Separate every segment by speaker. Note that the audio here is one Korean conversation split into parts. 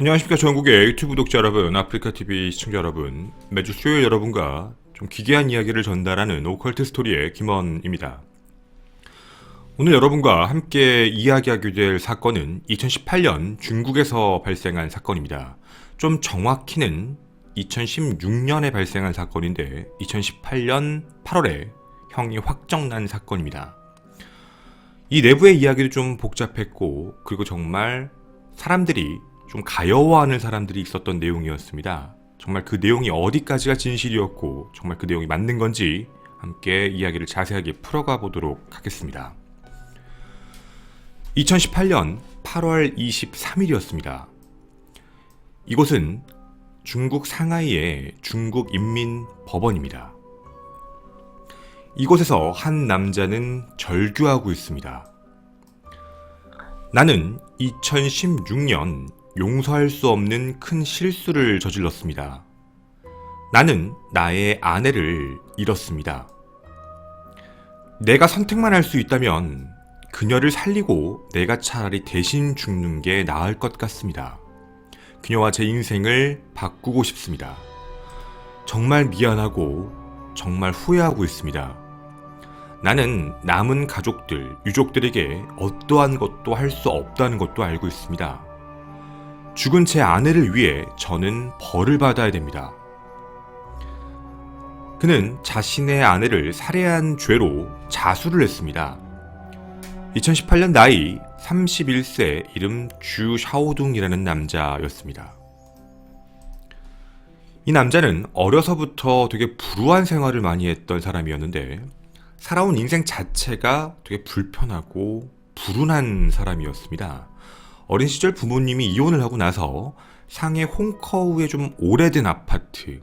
Speaker 1: 안녕하십니까. 전국의 유튜브 독자 여러분, 아프리카TV 시청자 여러분, 매주 수요일 여러분과 좀 기괴한 이야기를 전달하는 오컬트 스토리의 김원입니다. 오늘 여러분과 함께 이야기하게 될 사건은 2018년 중국에서 발생한 사건입니다. 좀 정확히는 2016년에 발생한 사건인데 2018년 8월에 형이 확정난 사건입니다. 이 내부의 이야기도 좀 복잡했고, 그리고 정말 사람들이 좀 가여워하는 사람들이 있었던 내용이었습니다. 정말 그 내용이 어디까지가 진실이었고 정말 그 내용이 맞는 건지 함께 이야기를 자세하게 풀어가 보도록 하겠습니다. 2018년 8월 23일이었습니다. 이곳은 중국 상하이의 중국인민법원입니다. 이곳에서 한 남자는 절규하고 있습니다. 나는 2016년 용서할 수 없는 큰 실수를 저질렀습니다. 나는 나의 아내를 잃었습니다. 내가 선택만 할 수 있다면 그녀를 살리고 내가 차라리 대신 죽는 게 나을 것 같습니다. 그녀와 제 인생을 바꾸고 싶습니다. 정말 미안하고 정말 후회하고 있습니다. 나는 남은 가족들, 유족들에게 어떠한 것도 할 수 없다는 것도 알고 있습니다. 죽은 제 아내를 위해 저는 벌을 받아야 됩니다. 그는 자신의 아내를 살해한 죄로 자수를 했습니다. 2018년 나이 31세, 이름 주 샤오둥이라는 남자였습니다. 이 남자는 어려서부터 되게 불우한 생활을 많이 했던 사람이었는데 살아온 인생 자체가 되게 불편하고 불운한 사람이었습니다. 어린 시절 부모님이 이혼을 하고 나서 상해 홍커우의 좀 오래된 아파트,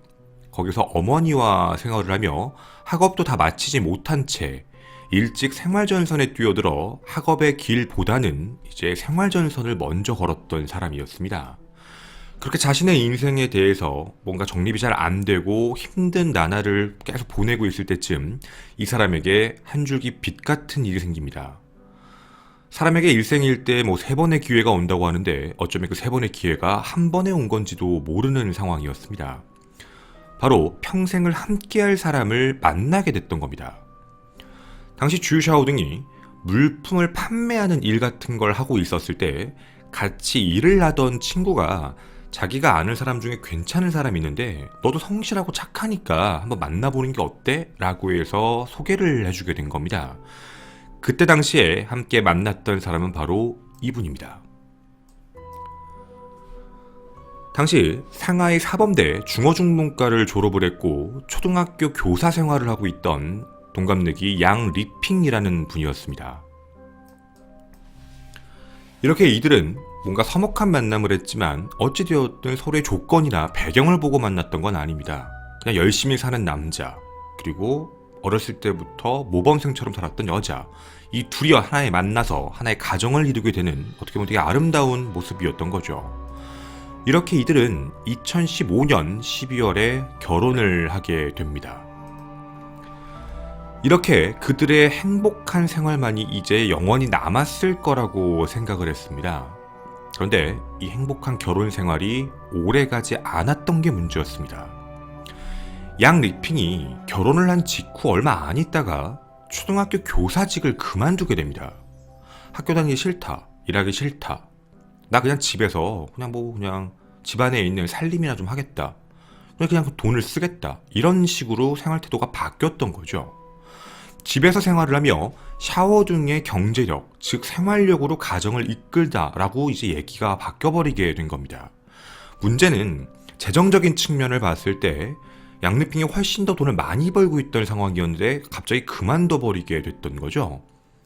Speaker 1: 거기서 어머니와 생활을 하며 학업도 다 마치지 못한 채 일찍 생활전선에 뛰어들어 학업의 길보다는 이제 생활전선을 먼저 걸었던 사람이었습니다. 그렇게 자신의 인생에 대해서 뭔가 정립이 잘 안 되고 힘든 나날을 계속 보내고 있을 때쯤 이 사람에게 한 줄기 빛 같은 일이 생깁니다. 사람에게 일생일 때 3번의 기회가 온다고 하는데 어쩌면 그 3번의 기회가 한 번에 온 건지도 모르는 상황이었습니다. 바로 평생을 함께할 사람을 만나게 됐던 겁니다. 당시 주샤오 등이 물품을 판매하는 일 같은 걸 하고 있었을 때 같이 일을 하던 친구가 자기가 아는 사람 중에 괜찮은 사람이 있는데 너도 성실하고 착하니까 한번 만나보는 게 어때? 라고 해서 소개를 해주게 된 겁니다. 그때 당시에 함께 만났던 사람은 바로 이분입니다. 당시 상하이 사범대 중어중문과를 졸업을 했고 초등학교 교사 생활을 하고 있던 동갑내기 양 리핑이라는 분이었습니다. 이렇게 이들은 뭔가 서먹한 만남을 했지만 어찌되었든 서로의 조건이나 배경을 보고 만났던 건 아닙니다. 그냥 열심히 사는 남자, 그리고 어렸을 때부터 모범생처럼 살았던 여자, 이 둘이 하나에 만나서 하나의 가정을 이루게 되는 어떻게 보면 되게 아름다운 모습이었던 거죠. 이렇게 이들은 2015년 12월에 결혼을 하게 됩니다. 이렇게 그들의 행복한 생활만이 이제 영원히 남았을 거라고 생각을 했습니다. 그런데 이 행복한 결혼 생활이 오래가지 않았던 게 문제였습니다. 양 리핑이 결혼을 한 직후 얼마 안 있다가 초등학교 교사직을 그만두게 됩니다. 학교 다니기 싫다, 일하기 싫다, 나 그냥 집에서 그냥 집안에 있는 살림이나 좀 하겠다, 그냥 돈을 쓰겠다, 이런 식으로 생활 태도가 바뀌었던 거죠. 집에서 생활을 하며 샤워 등의 경제력, 즉 생활력으로 가정을 이끌다라고 이제 얘기가 바뀌어버리게 된 겁니다. 문제는 재정적인 측면을 봤을 때 양리핑이 훨씬 더 돈을 많이 벌고 있던 상황이었는데 갑자기 그만둬 버리게 됐던 거죠.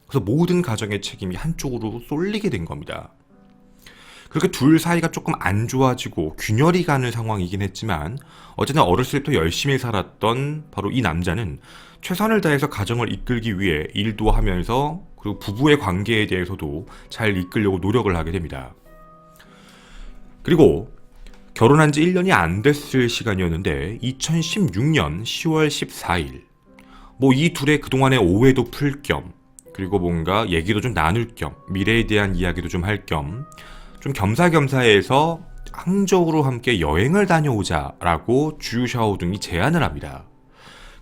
Speaker 1: 그래서 모든 가정의 책임이 한쪽으로 쏠리게 된 겁니다. 그렇게 둘 사이가 조금 안 좋아지고 균열이 가는 상황이긴 했지만 어쨌든 어렸을 때 열심히 살았던 바로 이 남자는 최선을 다해서 가정을 이끌기 위해 일도 하면서 그리고 부부의 관계에 대해서도 잘 이끌려고 노력을 하게 됩니다. 그리고 결혼한 지 1년이 안 됐을 시간이었는데 2016년 10월 14일 이 둘의 그동안의 오해도 풀 겸 그리고 뭔가 얘기도 좀 나눌 겸 미래에 대한 이야기도 좀 할 겸 좀 겸사겸사해서 항저우로 함께 여행을 다녀오자라고 주유 샤오둥이 제안을 합니다.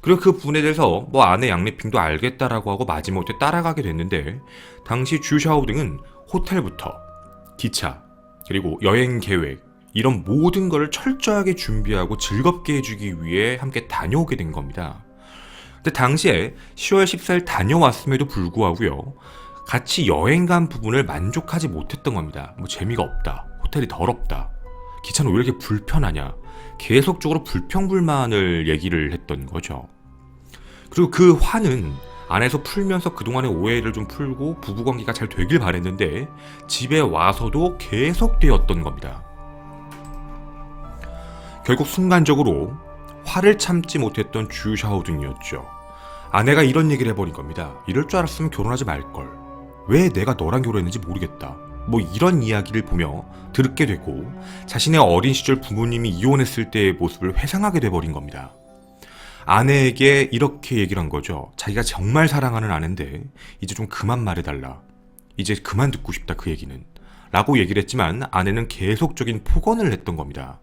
Speaker 1: 그리고 그 부분에 대해서 아내 양리핑도 알겠다라고 하고 마지못해 따라가게 됐는데, 당시 주유 샤오둥은 호텔부터 기차 그리고 여행 계획 이런 모든 것을 철저하게 준비하고 즐겁게 해주기 위해 함께 다녀오게 된 겁니다. 근데 당시에 10월 14일 다녀왔음에도 불구하고요, 같이 여행 간 부분을 만족하지 못했던 겁니다. 재미가 없다, 호텔이 더럽다, 기차는 왜 이렇게 불편하냐, 계속적으로 불평불만을 얘기를 했던 거죠. 그리고 그 화는 안에서 풀면서 그동안의 오해를 좀 풀고 부부관계가 잘 되길 바랬는데 집에 와서도 계속되었던 겁니다. 결국 순간적으로 화를 참지 못했던 주 샤오둥이었죠. 아내가 이런 얘기를 해버린 겁니다. 이럴 줄 알았으면 결혼하지 말걸. 왜 내가 너랑 결혼했는지 모르겠다. 이런 이야기를 보며 들게 되고, 자신의 어린 시절 부모님이 이혼했을 때의 모습을 회상하게 돼버린 겁니다. 아내에게 이렇게 얘기를 한 거죠. 자기가 정말 사랑하는 아내인데 이제 좀 그만 말해달라. 이제 그만 듣고 싶다, 그 얘기는. 라고 얘기를 했지만 아내는 계속적인 폭언을 했던 겁니다.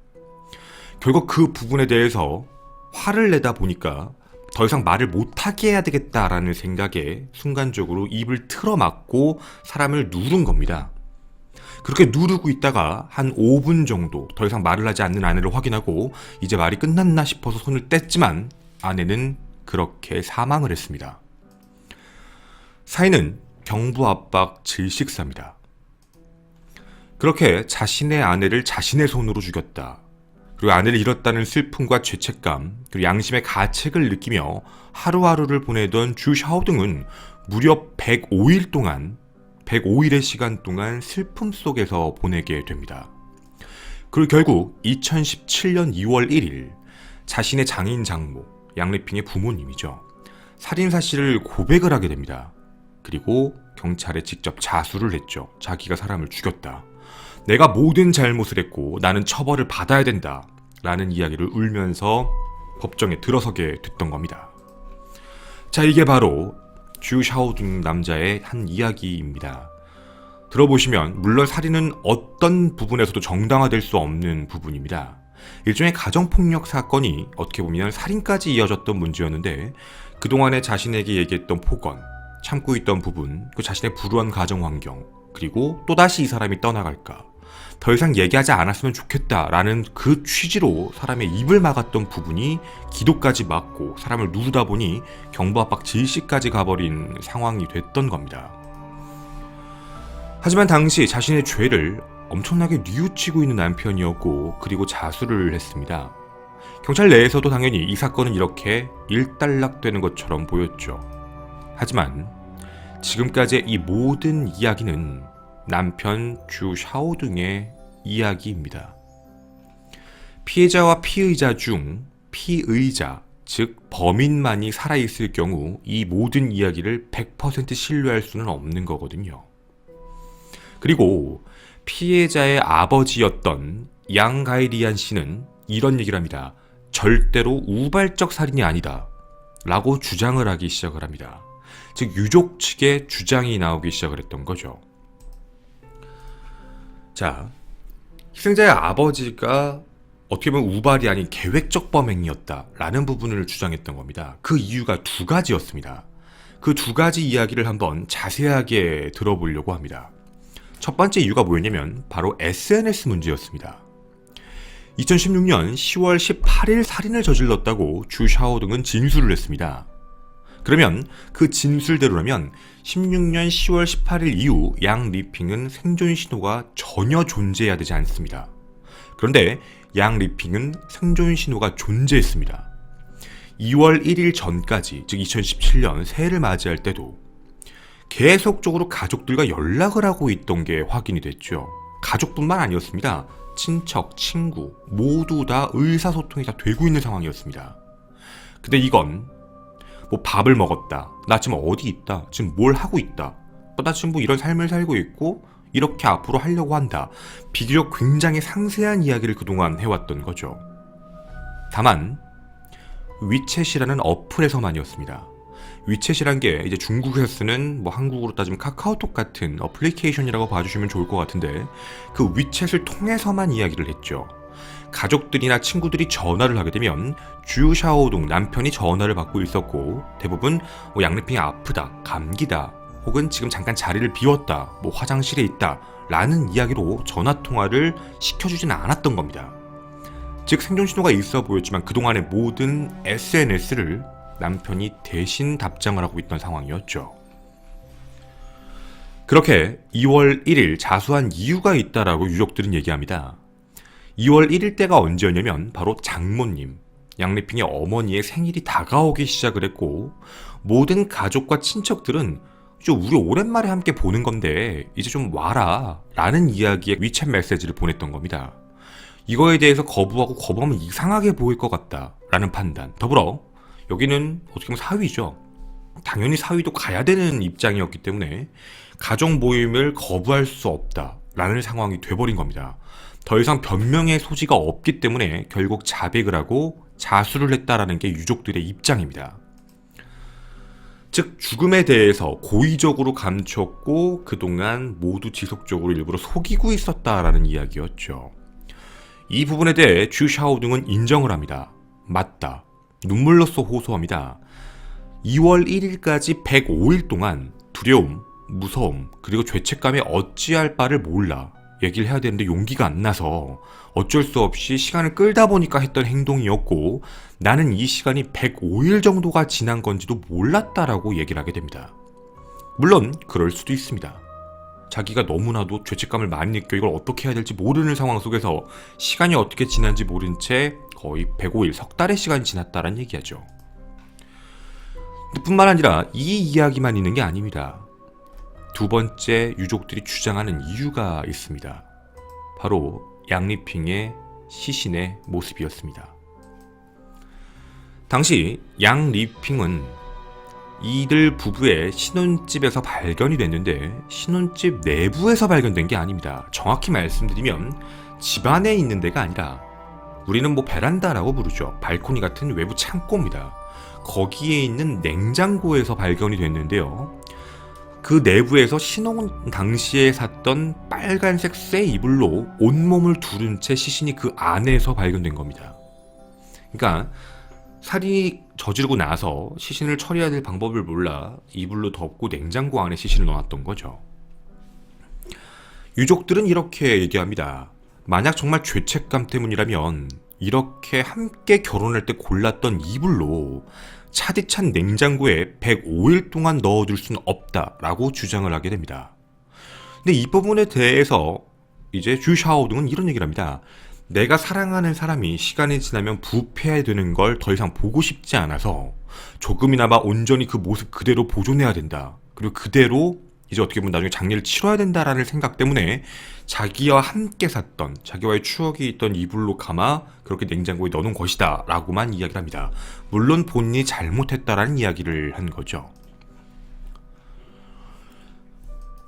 Speaker 1: 결국 그 부분에 대해서 화를 내다 보니까 더 이상 말을 못하게 해야 되겠다라는 생각에 순간적으로 입을 틀어막고 사람을 누른 겁니다. 그렇게 누르고 있다가 한 5분 정도 더 이상 말을 하지 않는 아내를 확인하고 이제 말이 끝났나 싶어서 손을 뗐지만 아내는 그렇게 사망을 했습니다. 사인은 경부압박 질식사입니다. 그렇게 자신의 아내를 자신의 손으로 죽였다. 그리고 아내를 잃었다는 슬픔과 죄책감, 그리고 양심의 가책을 느끼며 하루하루를 보내던 주 샤오둥은 무려 105일의 시간 동안 슬픔 속에서 보내게 됩니다. 그리고 결국 2017년 2월 1일 자신의 장인 장모, 양리핑의 부모님이죠, 살인 사실을 고백을 하게 됩니다. 그리고 경찰에 직접 자수를 했죠. 자기가 사람을 죽였다, 내가 모든 잘못을 했고 나는 처벌을 받아야 된다 라는 이야기를 울면서 법정에 들어서게 됐던 겁니다. 자, 이게 바로 주 샤오둥 남자의 한 이야기입니다. 들어보시면 물론 살인은 어떤 부분에서도 정당화될 수 없는 부분입니다. 일종의 가정폭력 사건이 어떻게 보면 살인까지 이어졌던 문제였는데, 그동안에 자신에게 얘기했던 폭언, 참고 있던 부분, 그 자신의 불우한 가정 환경, 그리고 또다시 이 사람이 떠나갈까, 더 이상 얘기하지 않았으면 좋겠다라는 그 취지로 사람의 입을 막았던 부분이 기도까지 막고 사람을 누르다 보니 경부압박 질식까지 가버린 상황이 됐던 겁니다. 하지만 당시 자신의 죄를 엄청나게 뉘우치고 있는 남편이었고, 그리고 자수를 했습니다. 경찰 내에서도 당연히 이 사건은 이렇게 일단락되는 것처럼 보였죠. 하지만 지금까지의 이 모든 이야기는 남편 주 샤오둥의 이야기입니다. 피해자와 피의자 중 피의자, 즉 범인만이 살아있을 경우 이 모든 이야기를 100% 신뢰할 수는 없는 거거든요. 그리고 피해자의 아버지였던 양가이리안 씨는 이런 얘기를 합니다. 절대로 우발적 살인이 아니다 라고 주장을 하기 시작을 합니다. 즉 유족 측의 주장이 나오기 시작을 했던 거죠. 자, 희생자의 아버지가 어떻게 보면 우발이 아닌 계획적 범행이었다라는 부분을 주장했던 겁니다. 그 이유가 두 가지였습니다. 그 두 가지 이야기를 한번 자세하게 들어보려고 합니다. 첫 번째 이유가 뭐였냐면 바로 SNS 문제였습니다. 2016년 10월 18일 살인을 저질렀다고 주 샤오둥은 진술을 했습니다. 그러면 그 진술대로라면 16년 10월 18일 이후 양 리핑은 생존 신호가 전혀 존재해야 되지 않습니다. 그런데 양 리핑은 생존 신호가 존재했습니다. 2월 1일 전까지, 즉 2017년 새해를 맞이할 때도 계속적으로 가족들과 연락을 하고 있던 게 확인이 됐죠. 가족뿐만 아니었습니다. 친척, 친구 모두 다 의사소통이 다 되고 있는 상황이었습니다. 근데 이건 밥을 먹었다, 나 지금 어디 있다, 지금 뭘 하고 있다, 나 지금 이런 삶을 살고 있고 이렇게 앞으로 하려고 한다, 비교적 굉장히 상세한 이야기를 그동안 해왔던 거죠. 다만 위챗이라는 어플에서만이었습니다. 위챗이란 게 이제 중국에서 쓰는 뭐 한국으로 따지면 카카오톡 같은 어플리케이션이라고 봐주시면 좋을 것 같은데 그 위챗을 통해서만 이야기를 했죠. 가족들이나 친구들이 전화를 하게 되면 주 샤오둥 남편이 전화를 받고 있었고 대부분 뭐 양리핑이 아프다, 감기다, 혹은 지금 잠깐 자리를 비웠다, 뭐 화장실에 있다 라는 이야기로 전화통화를 시켜주지는 않았던 겁니다. 즉 생존신호가 있어 보였지만 그동안의 모든 SNS를 남편이 대신 답장을 하고 있던 상황이었죠. 그렇게 2월 1일 자수한 이유가 있다라고 유족들은 얘기합니다. 2월 1일 때가 언제였냐면 바로 장모님, 양리핑의 어머니의 생일이 다가오기 시작을 했고 모든 가족과 친척들은 우리 오랜만에 함께 보는 건데 이제 좀 와라 라는 이야기의 위챗 메시지를 보냈던 겁니다. 이거에 대해서 거부하면 이상하게 보일 것 같다 라는 판단, 더불어 여기는 어떻게 보면 사위죠. 당연히 사위도 가야 되는 입장이었기 때문에 가족 모임을 거부할 수 없다 라는 상황이 돼버린 겁니다. 더 이상 변명의 소지가 없기 때문에 결국 자백을 하고 자수를 했다라는 게 유족들의 입장입니다. 즉 죽음에 대해서 고의적으로 감췄고 그동안 모두 지속적으로 일부러 속이고 있었다라는 이야기였죠. 이 부분에 대해 주 샤오둥은 인정을 합니다. 맞다. 눈물로써 호소합니다. 2월 1일까지 105일 동안 두려움, 무서움, 그리고 죄책감에 어찌할 바를 몰라 얘기를 해야 되는데 용기가 안 나서 어쩔 수 없이 시간을 끌다 보니까 했던 행동이었고 나는 이 시간이 105일 정도가 지난 건지도 몰랐다라고 얘기를 하게 됩니다. 물론 그럴 수도 있습니다. 자기가 너무나도 죄책감을 많이 느껴 이걸 어떻게 해야 될지 모르는 상황 속에서 시간이 어떻게 지난지 모른 채 거의 105일, 석 달의 시간이 지났다라는 얘기하죠. 뿐만 아니라 이 이야기만 있는 게 아닙니다. 두 번째 유족들이 주장하는 이유가 있습니다. 바로 양리핑의 시신의 모습이었습니다. 당시 양리핑은 이들 부부의 신혼집에서 발견이 됐는데 신혼집 내부에서 발견된 게 아닙니다. 정확히 말씀드리면 집 안에 있는 데가 아니라 우리는 뭐 베란다라고 부르죠. 발코니 같은 외부 창고입니다. 거기에 있는 냉장고에서 발견이 됐는데요. 그 내부에서 신혼 당시에 샀던 빨간색 새 이불로 온몸을 두른 채 시신이 그 안에서 발견된 겁니다. 그러니까 살이 저지르고 나서 시신을 처리해야 될 방법을 몰라 이불로 덮고 냉장고 안에 시신을 넣어놨던 거죠. 유족들은 이렇게 얘기합니다. 만약 정말 죄책감 때문이라면 이렇게 함께 결혼할 때 골랐던 이불로 차디찬 냉장고에 105일 동안 넣어둘 수는 없다라고 주장을 하게 됩니다. 근데 이 부분에 대해서 이제 주 샤오둥은 이런 얘기를 합니다. 내가 사랑하는 사람이 시간이 지나면 부패되는 걸 더 이상 보고 싶지 않아서 조금이나마 온전히 그 모습 그대로 보존해야 된다. 그리고 그대로 이제 어떻게 보면 나중에 장례를 치러야 된다라는 생각 때문에 자기와 함께 샀던 자기와의 추억이 있던 이불로 감아 그렇게 냉장고에 넣어놓은 것이다 라고만 이야기를 합니다. 물론 본인이 잘못했다라는 이야기를 한 거죠.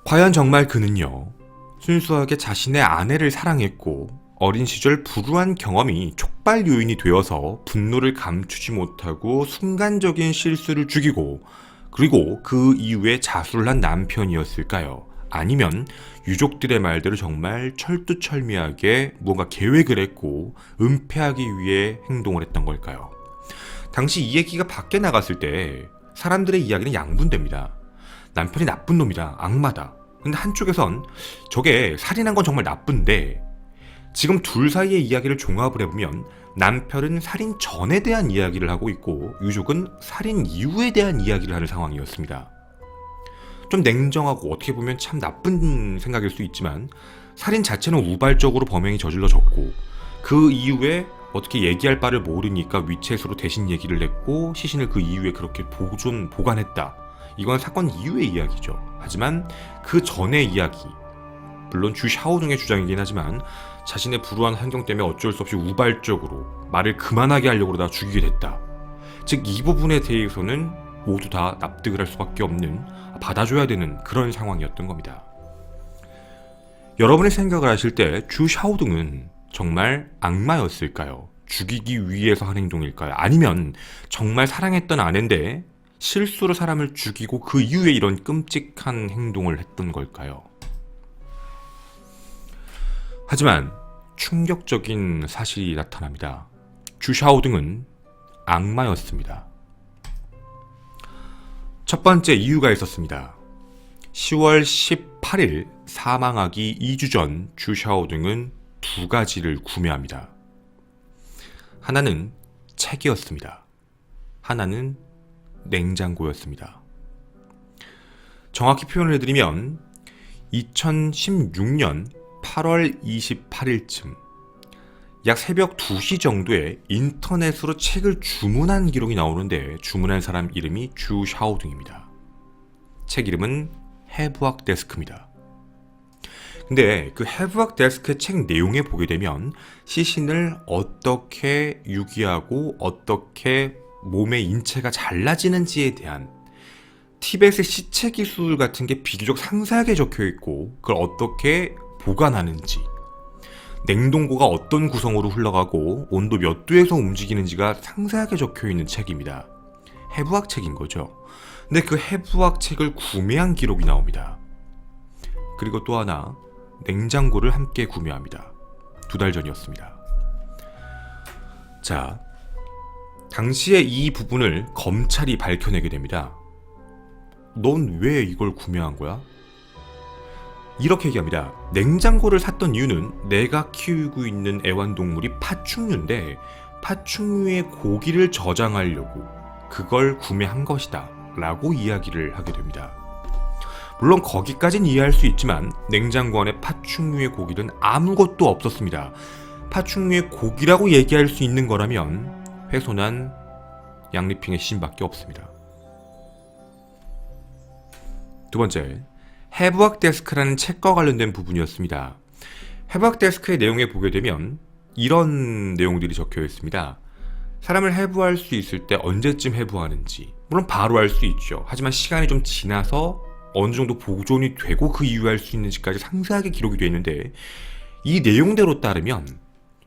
Speaker 1: 과연 정말 그는요, 순수하게 자신의 아내를 사랑했고 어린 시절 불우한 경험이 촉발 요인이 되어서 분노를 감추지 못하고 순간적인 실수를 죽이고 그리고 그 이후에 자수를 한 남편이었을까요? 아니면 유족들의 말대로 정말 철두철미하게 뭔가 계획을 했고 은폐하기 위해 행동을 했던 걸까요? 당시 이 얘기가 밖에 나갔을 때 사람들의 이야기는 양분됩니다. 남편이 나쁜 놈이다, 악마다. 근데 한쪽에선 저게 살인한 건 정말 나쁜데 지금 둘 사이의 이야기를 종합을 해보면 남편은 살인 전에 대한 이야기를 하고 있고 유족은 살인 이후에 대한 이야기를 하는 상황이었습니다. 좀 냉정하고 어떻게 보면 참 나쁜 생각일 수 있지만 살인 자체는 우발적으로 범행이 저질러졌고 그 이후에 어떻게 얘기할 바를 모르니까 위챗으로 대신 얘기를 했고 시신을 그 이후에 그렇게 보관했다. 이건 사건 이후의 이야기죠. 하지만 그 전의 이야기, 물론 주 샤오둥의 주장이긴 하지만 자신의 불우한 환경 때문에 어쩔 수 없이 우발적으로 말을 그만하게 하려고 그러다 죽이게 됐다. 즉 이 부분에 대해서는 모두 다 납득을 할 수밖에 없는, 받아줘야 되는 그런 상황이었던 겁니다. 여러분의 생각을 하실 때 주 샤오둥은 정말 악마였을까요? 죽이기 위해서 한 행동일까요? 아니면 정말 사랑했던 아내인데 실수로 사람을 죽이고 그 이후에 이런 끔찍한 행동을 했던 걸까요? 하지만 충격적인 사실이 나타납니다. 주 샤오둥은 악마였습니다. 첫 번째 이유가 있었습니다. 10월 18일 사망하기 2주 전 주 샤오둥은 두 가지를 구매합니다. 하나는 책이었습니다. 하나는 냉장고였습니다. 정확히 표현을 해드리면 2016년 8월 28일쯤 약 새벽 2시 정도에 인터넷으로 책을 주문한 기록이 나오는데 주문한 사람 이름이 주 샤오둥입니다. 책 이름은 해부학 데스크입니다. 근데 그 해부학 데스크의 책 내용에 보게 되면 시신을 어떻게 유기하고 어떻게 몸의 인체가 잘라지는지에 대한 티벳의 시체 기술 같은 게 비교적 상세하게 적혀 있고 그걸 어떻게 보관하는지, 냉동고가 어떤 구성으로 흘러가고 온도 몇 도에서 움직이는지가 상세하게 적혀 있는 책입니다. 해부학 책인 거죠. 근데 그 해부학 책을 구매한 기록이 나옵니다. 그리고 또 하나, 냉장고를 함께 구매합니다. 2달 전이었습니다. 자, 당시에 이 부분을 검찰이 밝혀내게 됩니다. 넌 왜 이걸 구매한 거야? 이렇게 얘기합니다. 냉장고를 샀던 이유는 내가 키우고 있는 애완동물이 파충류인데 파충류의 고기를 저장하려고 그걸 구매한 것이다 라고 이야기를 하게 됩니다. 물론 거기까진 이해할 수 있지만 냉장고 안에 파충류의 고기는 아무것도 없었습니다. 파충류의 고기라고 얘기할 수 있는 거라면 훼손한 양리핑의 시신밖에 없습니다. 두 번째, 해부학 데스크라는 책과 관련된 부분이었습니다. 해부학 데스크의 내용에 보게 되면 이런 내용들이 적혀 있습니다. 사람을 해부할 수 있을 때 언제쯤 해부하는지, 물론 바로 할 수 있죠. 하지만 시간이 좀 지나서 어느 정도 보존이 되고 그 이후에 할 수 있는지까지 상세하게 기록이 되어 있는데 이 내용대로 따르면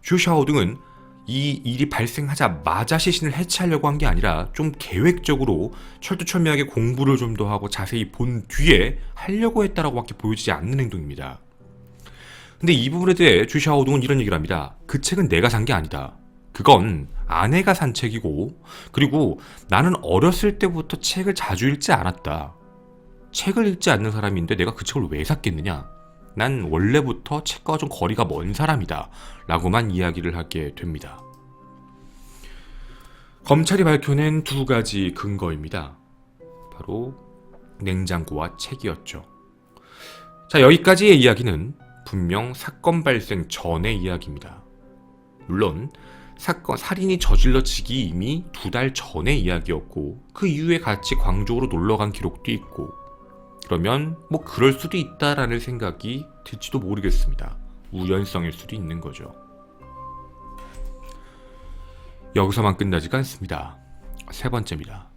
Speaker 1: 주 샤오둥은 이 일이 발생하자마자 시신을 해체하려고 한 게 아니라 좀 계획적으로 철두철미하게 공부를 좀 더 하고 자세히 본 뒤에 하려고 했다라고 밖에 보여지지 않는 행동입니다. 근데 이 부분에 대해 주 샤오둥은 이런 얘기를 합니다. 그 책은 내가 산 게 아니다. 그건 아내가 산 책이고 그리고 나는 어렸을 때부터 책을 자주 읽지 않았다. 책을 읽지 않는 사람인데 내가 그 책을 왜 샀겠느냐? 난 원래부터 책과 좀 거리가 먼 사람이다 라고만 이야기를 하게 됩니다. 검찰이 밝혀낸 두 가지 근거입니다. 바로 냉장고와 책이었죠. 자, 여기까지의 이야기는 분명 사건 발생 전의 이야기입니다. 물론 살인이 저질러지기 이미 2달 전의 이야기였고 그 이후에 같이 광주로 놀러간 기록도 있고 그러면 뭐 그럴 수도 있다라는 생각이 들지도 모르겠습니다. 우연성일 수도 있는 거죠. 여기서만 끝나지가 않습니다. 세 번째입니다.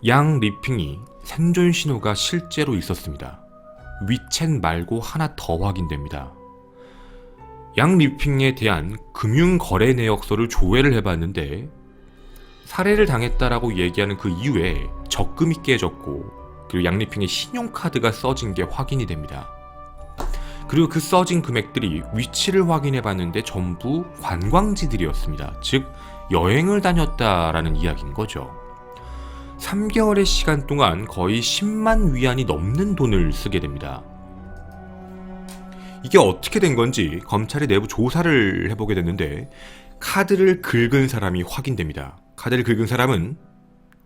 Speaker 1: 양 리핑이 생존 신호가 실제로 있었습니다. 위챗 말고 하나 더 확인됩니다. 양 리핑에 대한 금융거래 내역서를 조회를 해봤는데 살해를 당했다라고 얘기하는 그 이후에 적금이 깨졌고 그리고 양리핑의 신용카드가 써진 게 확인이 됩니다. 그리고 그 써진 금액들이 위치를 확인해봤는데 전부 관광지들이었습니다. 즉 여행을 다녔다라는 이야기인 거죠. 3개월의 시간 동안 거의 10만 위안이 넘는 돈을 쓰게 됩니다. 이게 어떻게 된 건지 검찰이 내부 조사를 해보게 됐는데 카드를 긁은 사람이 확인됩니다. 카드를 긁은 사람은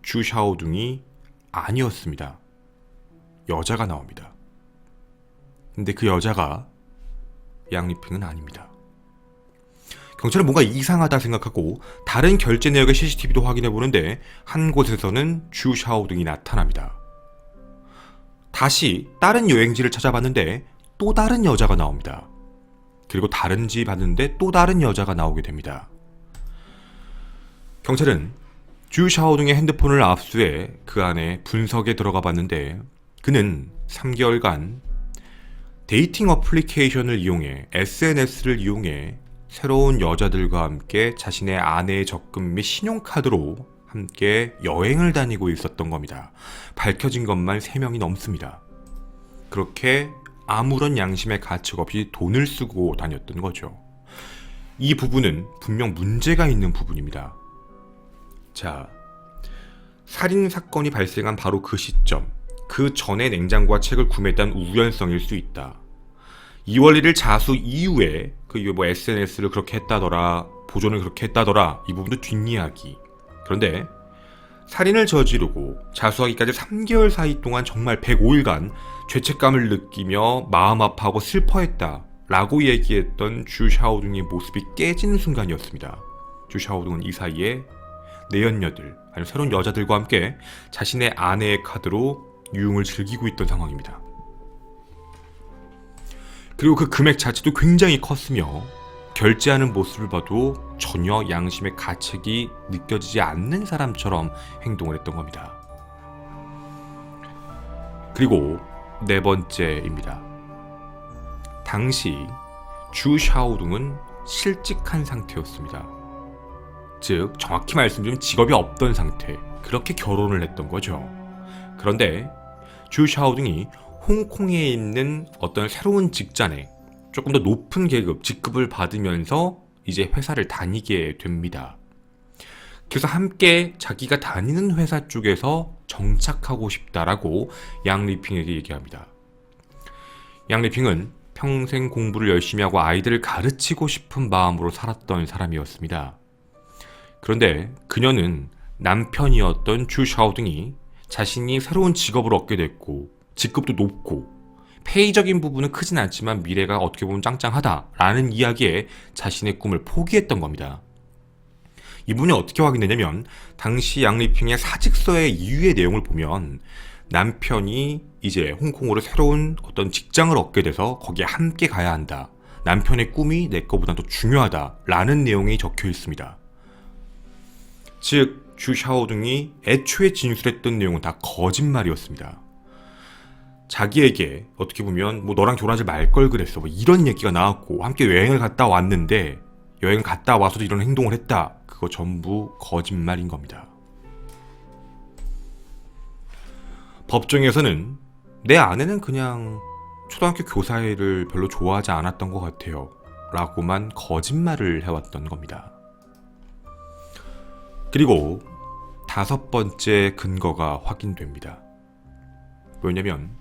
Speaker 1: 주 샤오둥이 아니었습니다. 여자가 나옵니다. 근데 그 여자가 양리핑은 아닙니다. 경찰은 뭔가 이상하다 생각하고 다른 결제 내역의 CCTV도 확인해보는데 한 곳에서는 주 샤오둥이 나타납니다. 다시 다른 여행지를 찾아봤는데 또 다른 여자가 나옵니다. 그리고 다른 집 봤는데 또 다른 여자가 나오게 됩니다. 경찰은 주 샤오둥의 핸드폰을 압수해 그 안에 분석에 들어가 봤는데 그는 3개월간 데이팅 어플리케이션을 이용해 SNS를 이용해 새로운 여자들과 함께 자신의 아내의 적금 및 신용카드로 함께 여행을 다니고 있었던 겁니다. 밝혀진 것만 3명이 넘습니다. 그렇게 아무런 양심의 가책 없이 돈을 쓰고 다녔던 거죠. 이 부분은 분명 문제가 있는 부분입니다. 자, 살인사건이 발생한 바로 그 시점, 그 전에 냉장고와 책을 구매했다는 우연성일 수 있다. 2월 1일 자수 이후에 그 SNS를 그렇게 했다더라, 보존을 그렇게 했다더라, 이 부분도 뒷이야기. 그런데 살인을 저지르고 자수하기까지 3개월 사이 동안 정말 105일간 죄책감을 느끼며 마음 아파하고 슬퍼했다 라고 얘기했던 주 샤오둥의 모습이 깨지는 순간이었습니다. 주 샤오둥은 이 사이에 내연녀들, 아니면 새로운 여자들과 함께 자신의 아내의 카드로 유흥을 즐기고 있던 상황입니다. 그리고 그 금액 자체도 굉장히 컸으며 결제하는 모습을 봐도 전혀 양심의 가책이 느껴지지 않는 사람처럼 행동을 했던 겁니다. 그리고 4번째입니다. 당시 주 샤오둥은 실직한 상태였습니다. 즉 정확히 말씀드리면 직업이 없던 상태, 그렇게 결혼을 했던 거죠. 그런데 주 샤오둥이 홍콩에 있는 어떤 새로운 직장에 조금 더 높은 계급, 직급을 받으면서 이제 회사를 다니게 됩니다. 그래서 함께 자기가 다니는 회사 쪽에서 정착하고 싶다라고 양 리핑에게 얘기합니다. 양 리핑은 평생 공부를 열심히 하고 아이들을 가르치고 싶은 마음으로 살았던 사람이었습니다. 그런데 그녀는 남편이었던 주 샤오둥이 자신이 새로운 직업을 얻게 됐고 직급도 높고 페이적인 부분은 크진 않지만 미래가 어떻게 보면 짱짱하다라는 이야기에 자신의 꿈을 포기했던 겁니다. 이분이 어떻게 확인되냐면 당시 양리핑의 사직서의 이유의 내용을 보면 남편이 이제 홍콩으로 새로운 어떤 직장을 얻게 돼서 거기에 함께 가야 한다. 남편의 꿈이 내 거보다 더 중요하다라는 내용이 적혀 있습니다. 즉 주 샤오둥이 애초에 진술했던 내용은 다 거짓말이었습니다. 자기에게 어떻게 보면 너랑 결혼하지 말 걸 그랬어 이런 얘기가 나왔고 함께 여행을 갔다 왔는데 여행 갔다 와서도 이런 행동을 했다. 그거 전부 거짓말인 겁니다. 법정에서는 내 아내는 그냥 초등학교 교사를 별로 좋아하지 않았던 것 같아요 라고만 거짓말을 해왔던 겁니다. 그리고 5번째 근거가 확인됩니다. 왜냐면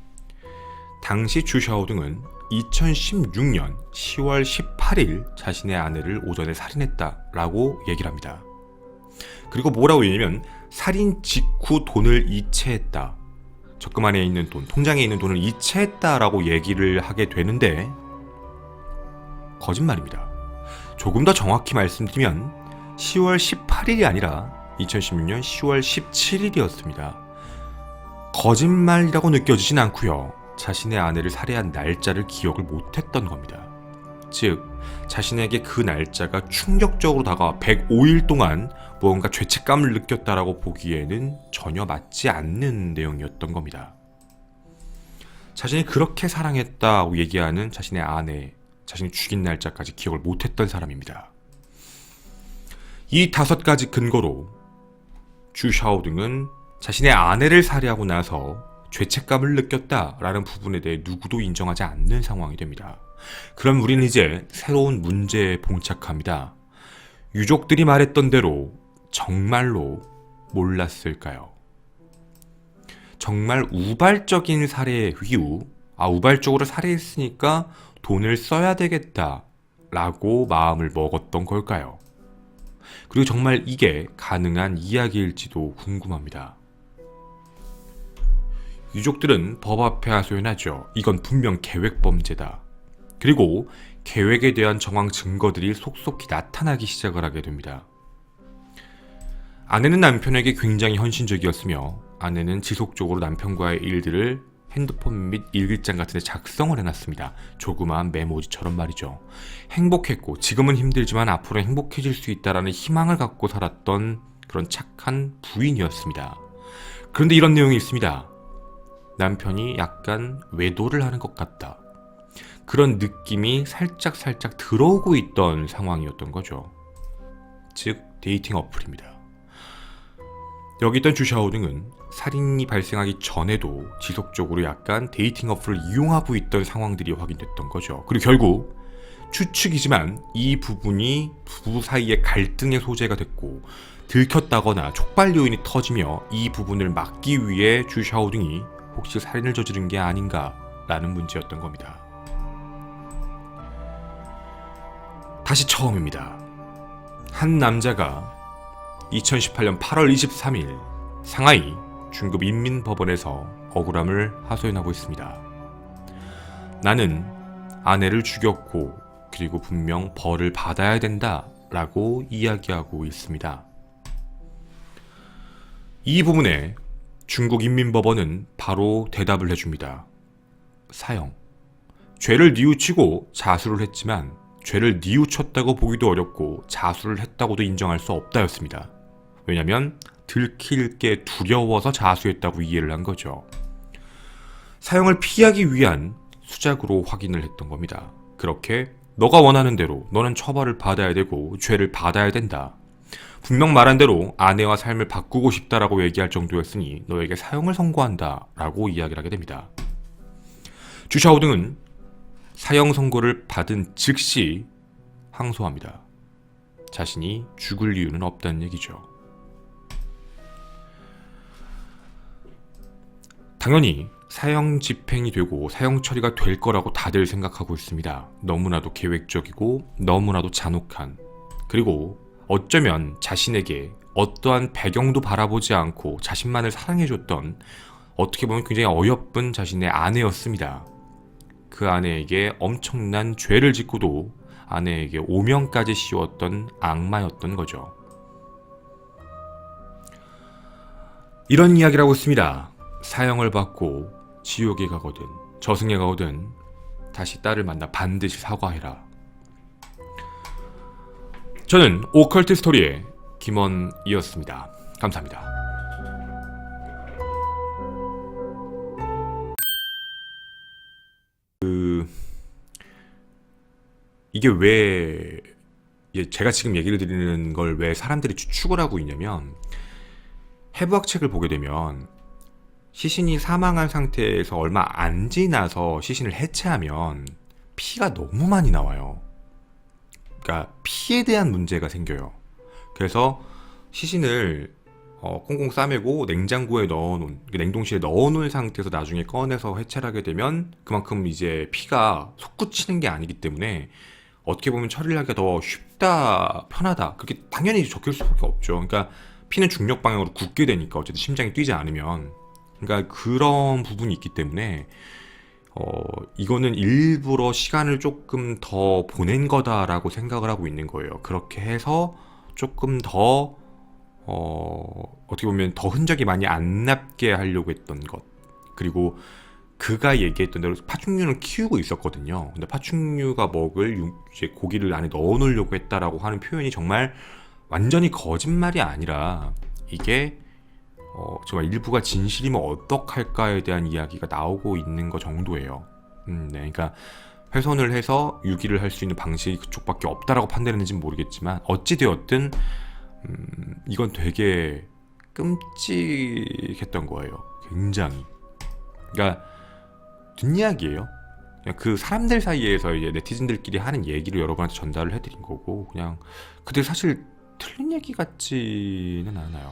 Speaker 1: 당시 주 샤오둥은 2016년 10월 18일 자신의 아내를 오전에 살인했다라고 얘기를 합니다. 그리고 뭐라고 얘기냐면 살인 직후 돈을 이체했다. 적금 안에 있는 돈, 통장에 있는 돈을 이체했다라고 얘기를 하게 되는데 거짓말입니다. 조금 더 정확히 말씀드리면 10월 18일이 아니라 2016년 10월 17일이었습니다. 거짓말이라고 느껴지진 않고요. 자신의 아내를 살해한 날짜를 기억을 못했던 겁니다. 즉 자신에게 그 날짜가 충격적으로 다가와 105일 동안 무언가 죄책감을 느꼈다라고 보기에는 전혀 맞지 않는 내용이었던 겁니다. 자신이 그렇게 사랑했다고 얘기하는 자신의 아내, 자신이 죽인 날짜까지 기억을 못했던 사람입니다. 이 5가지 근거로 주 샤오둥은 자신의 아내를 살해하고 나서 죄책감을 느꼈다라는 부분에 대해 누구도 인정하지 않는 상황이 됩니다. 그럼 우리는 이제 새로운 문제에 봉착합니다. 유족들이 말했던 대로 정말로 몰랐을까요? 정말 우발적인 살해 이후 우발적으로 살해했으니까 돈을 써야 되겠다라고 마음을 먹었던 걸까요? 그리고 정말 이게 가능한 이야기일지도 궁금합니다. 유족들은 법 앞에 하소연하죠. 이건 분명 계획범죄다. 그리고 계획에 대한 정황 증거들이 속속히 나타나기 시작을 하게 됩니다. 아내는 남편에게 굉장히 헌신적이었으며 아내는 지속적으로 남편과의 일들을 핸드폰 및 일기장 같은 데 작성을 해놨습니다. 조그마한 메모지처럼 말이죠. 행복했고 지금은 힘들지만 앞으로 행복해질 수 있다라는 희망을 갖고 살았던 그런 착한 부인이었습니다. 그런데 이런 내용이 있습니다. 남편이 약간 외도를 하는 것 같다. 그런 느낌이 살짝 들어오고 있던 상황이었던 거죠. 즉 데이팅 어플입니다. 여기 있던 주샤오 등은 살인이 발생하기 전에도 지속적으로 약간 데이팅 어플을 이용하고 있던 상황들이 확인됐던 거죠. 그리고 결국 추측이지만 이 부분이 부부 사이의 갈등의 소재가 됐고 들켰다거나 촉발 요인이 터지며 이 부분을 막기 위해 주샤오 등이 혹시 살인을 저지른 게 아닌가라는 문제였던 겁니다. 다시 처음입니다. 한 남자가 2018년 8월 23일 상하이 중급 인민법원에서 억울함을 하소연하고 있습니다. 나는 아내를 죽였고 그리고 분명 벌을 받아야 된다 라고 이야기하고 있습니다. 이 부분에 중국 인민법원은 바로 대답을 해줍니다. 사형. 죄를 뉘우치고 자수를 했지만 죄를 뉘우쳤다고 보기도 어렵고 자수를 했다고도 인정할 수 없다였습니다. 왜냐면 들킬 게 두려워서 자수했다고 이해를 한 거죠. 사형을 피하기 위한 수작으로 확인을 했던 겁니다. 그렇게 너가 원하는 대로 너는 처벌을 받아야 되고 죄를 받아야 된다. 분명 말한 대로 아내와 삶을 바꾸고 싶다라고 얘기할 정도였으니 너에게 사형을 선고한다 라고 이야기를 하게 됩니다. 주샤오 등은 사형 선고를 받은 즉시 항소합니다. 자신이 죽을 이유는 없다는 얘기죠. 당연히 사형 집행이 되고 사형 처리가 될 거라고 다들 생각하고 있습니다. 너무나도 계획적이고 너무나도 잔혹한, 그리고 어쩌면 자신에게 어떠한 배경도 바라보지 않고 자신만을 사랑해줬던, 어떻게 보면 굉장히 어여쁜 자신의 아내였습니다. 그 아내에게 엄청난 죄를 짓고도 아내에게 오명까지 씌웠던 악마였던 거죠. 이런 이야기를 하고 있습니다. 사형을 받고 지옥에 가거든 저승에 가거든 다시 딸을 만나 반드시 사과해라. 저는 오컬트 스토리의 김원이었습니다. 감사합니다. 이게 왜 제가 지금 얘기를 드리는 걸 왜 사람들이 추측을 하고 있냐면, 해부학 책을 보게 되면 시신이 사망한 상태에서 얼마 안 지나서 시신을 해체하면 피가 너무 많이 나와요. 그러니까 피에 대한 문제가 생겨요. 그래서 시신을 꽁꽁 싸매고 냉장고에 넣어놓은, 냉동실에 넣어놓은 상태에서 나중에 꺼내서 해체를 하게 되면 그만큼 이제 피가 솟구치는 게 아니기 때문에 어떻게 보면 처리를 하기가 더 쉽다, 편하다, 그렇게 당연히 적힐 수밖에 없죠. 그러니까 피는 중력 방향으로 굳게 되니까, 어쨌든 심장이 뛰지 않으면. 그러니까 그런 부분이 있기 때문에 이거는 일부러 시간을 조금 더 보낸 거다라고 생각을 하고 있는 거예요. 그렇게 해서 조금 더 어떻게 보면 더 흔적이 많이 안 남게 하려고 했던 것. 그리고 그가 얘기했던 대로 파충류는 키우고 있었거든요. 근데 파충류가 먹을 이제 고기를 안에 넣어 놓으려고 했다라고 하는 표현이 정말 완전히 거짓말이 아니라, 이게 정말 일부가 진실이면 어떡할까에 대한 이야기가 나오고 있는 거 정도예요. 네, 그러니까 훼손을 해서 유기를 할 수 있는 방식이 그쪽밖에 없다라고 판단했는지는 모르겠지만, 어찌되었든 이건 되게 끔찍했던 거예요. 굉장히. 그러니까 뒷이야기예요. 그냥 그 사람들 사이에서 이제 네티즌들끼리 하는 얘기를 여러분한테 전달을 해드린 거고, 그냥 그게 사실 틀린 얘기 같지는 않아요.